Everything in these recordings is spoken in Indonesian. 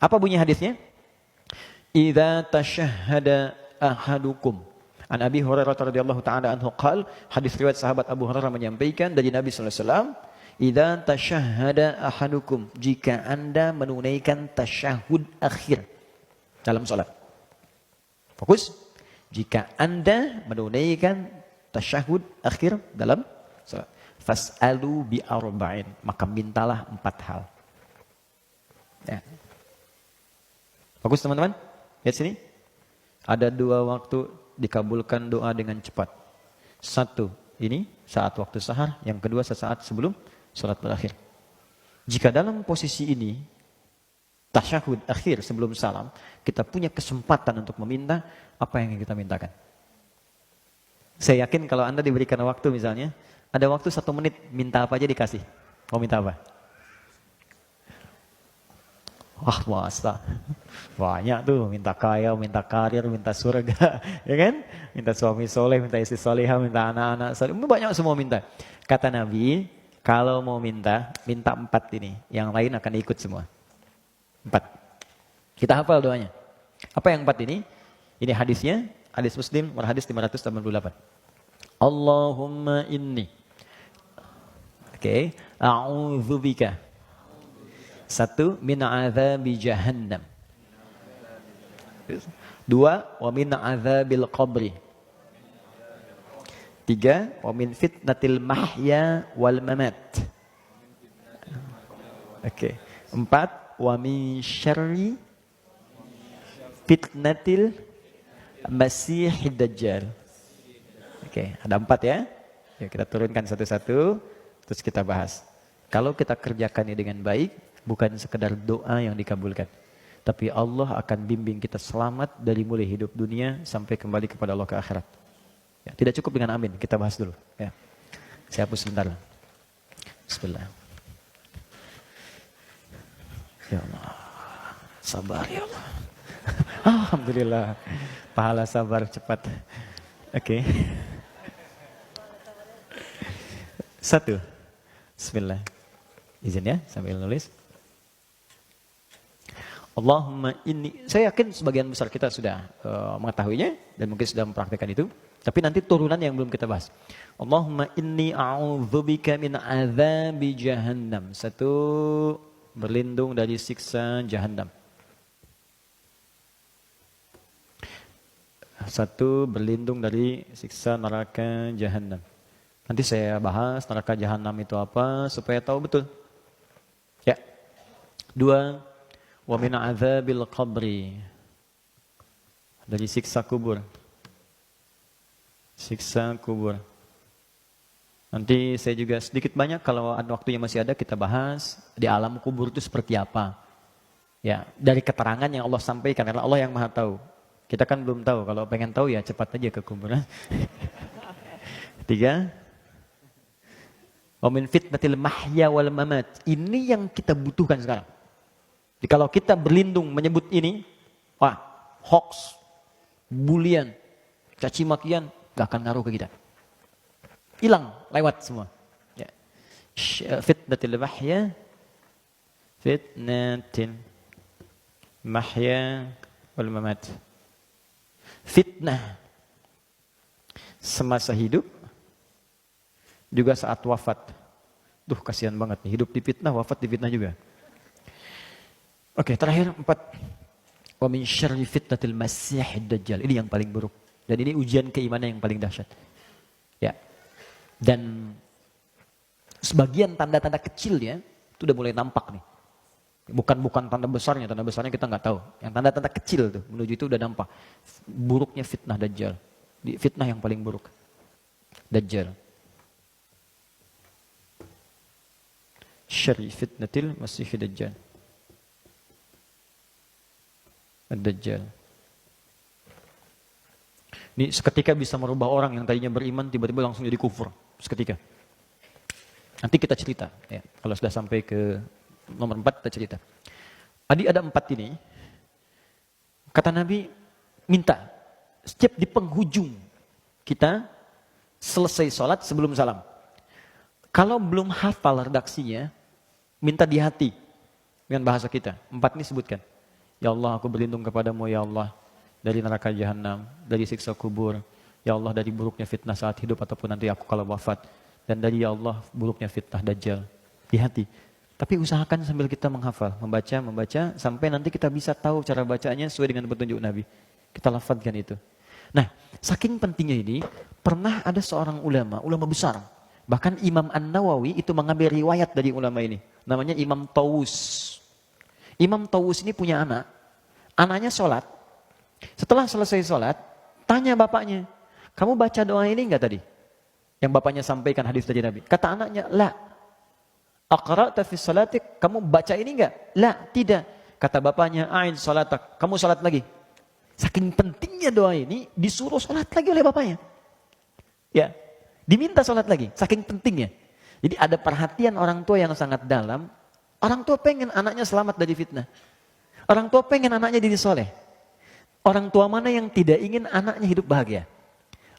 Apa bunyi hadisnya? Idza tashahhada ahadukum. An Abi Hurairah radhiyallahu taala anhu qala, hadis riwayat sahabat Abu Hurairah menyampaikan dari Nabi sallallahu alaihi wasallam, idza tashahhada ahadukum, jika Anda menunaikan tasyahud akhir dalam salat. Fokus. Jika Anda menunaikan tasyahud akhir dalam salat, fas'alu bi arba'in, maka mintalah 4 hal. Ya. Fokus teman-teman. Lihat sini. Ada 2 waktu dikabulkan doa dengan cepat. 1, ini saat waktu sahar. Yang kedua sesaat sebelum salat berakhir. Jika dalam posisi ini, tasyahud akhir sebelum salam, kita punya kesempatan untuk meminta apa yang kita mintakan. Saya yakin kalau Anda diberikan waktu misalnya, ada waktu 1 menit, minta apa aja dikasih. Mau minta apa? Wah, masa banyak tuh, minta kaya, minta karir, minta surga, ya kan? Minta suami soleh, minta istri solehah, minta anak-anak soleh, banyak semua minta. Kata Nabi, kalau mau minta 4 ini, yang lain akan ikut semua. 4. Kita hafal doanya. Apa yang 4 ini? Ini hadisnya, hadis Muslim, hadis 588. Allahumma inni, a'udzubika. 1, min azabi jahannam. 2, wa min azabil qabri. 3, wa min fitnatil mahya wal mamat. 4, wa min syarri fitnatil masihid dajjal. Ada 4 ya. Kita turunkan satu-satu, terus kita bahas. Kalau kita kerjakan ini dengan baik, bukan sekedar doa yang dikabulkan, tapi Allah akan bimbing kita selamat dari mulai hidup dunia sampai kembali kepada Allah ke akhirat. Ya, tidak cukup dengan amin, kita bahas dulu. Ya. Saya hapus sebentar. Bismillah. Ya Allah, sabar ya Allah. Alhamdulillah, pahala sabar cepat. 1. Bismillah. Izin ya, sambil nulis. Allahumma inni, saya yakin sebagian besar kita sudah mengetahuinya dan mungkin sudah mempraktikkan itu, tapi nanti turunan yang belum kita bahas. Allahumma inni a'udzubika min azabi jahannam. 1, berlindung dari siksa jahannam. 1, berlindung dari siksa neraka jahannam. Nanti saya bahas neraka jahannam itu apa supaya tahu betul. Ya. 2, wa min azabil qabri, dari siksa kubur. Siksa kubur. Nanti saya juga sedikit banyak kalau waktunya masih ada kita bahas di alam kubur itu seperti apa. Ya, dari keterangan yang Allah sampaikan, karena Allah yang Maha tahu. Kita kan belum tahu, kalau pengen tahu ya cepat aja ke kuburan. 3, wa min fitnatil mahya wal mamat. Ini yang kita butuhkan sekarang. Jadi kalau kita berlindung menyebut ini, wah, hoax, bulian, caci makian, gak akan ngaruh ke kita. Hilang, lewat semua. Ya. Fitnatil mahya, fitnatil mahya wal mamat. Fitnah semasa hidup, juga saat wafat. Duh, kasihan banget nih, hidup di fitnah, wafat di fitnah juga. Terakhir 4. Wa min syarri fitnatil masihid dajjal. Ini yang paling buruk. Dan ini ujian keimanan yang paling dahsyat. Ya. Dan sebagian tanda-tanda kecilnya itu udah mulai nampak nih. Bukan tanda besarnya kita nggak tahu. Yang tanda-tanda kecil tuh menuju itu udah nampak. Buruknya fitnah dajjal. Fitnah yang paling buruk. Dajjal. Syarri fitnatil masihid dajjal. Ad-Dajjal. Ini seketika bisa merubah orang yang tadinya beriman tiba-tiba langsung jadi kufur. Seketika. Nanti kita cerita. Ya. Kalau sudah sampai ke nomor 4 kita cerita. Tadi ada 4 ini. Kata Nabi, minta. Setiap di penghujung kita selesai sholat sebelum salam. Kalau belum hafal redaksinya, minta di hati. Dengan bahasa kita. 4 ini sebutkan. Ya Allah, aku berlindung kepadamu ya Allah dari neraka jahanam, dari siksa kubur. Ya Allah, dari buruknya fitnah saat hidup ataupun nanti aku kalau wafat. Dan dari ya Allah, buruknya fitnah Dajjal. Di hati. Tapi usahakan sambil kita menghafal, membaca, sampai nanti kita bisa tahu cara bacanya sesuai dengan petunjuk Nabi. Kita lafadzkan itu. Nah, saking pentingnya ini, pernah ada seorang ulama besar. Bahkan Imam An-Nawawi itu mengambil riwayat dari ulama ini. Namanya Imam Tawus. Imam Tawus ini punya anak. Anaknya sholat. Setelah selesai sholat, tanya bapaknya, kamu baca doa ini enggak tadi? Yang bapaknya sampaikan hadis dari Nabi. Kata anaknya, la. Aqra'ta fi salatik, kamu baca ini enggak? La, tidak. Kata bapaknya, ain salatak, kamu salat lagi. Saking pentingnya doa ini, disuruh salat lagi oleh bapaknya. Ya, diminta salat lagi, saking pentingnya. Jadi ada perhatian orang tua yang sangat dalam. Orang tua pengen anaknya selamat dari fitnah. Orang tua pengen anaknya jadi soleh. Orang tua mana yang tidak ingin anaknya hidup bahagia?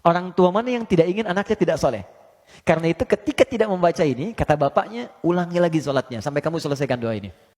Orang tua mana yang tidak ingin anaknya tidak soleh? Karena itu ketika tidak membaca ini, kata bapaknya, ulangi lagi sholatnya sampai kamu selesaikan doa ini.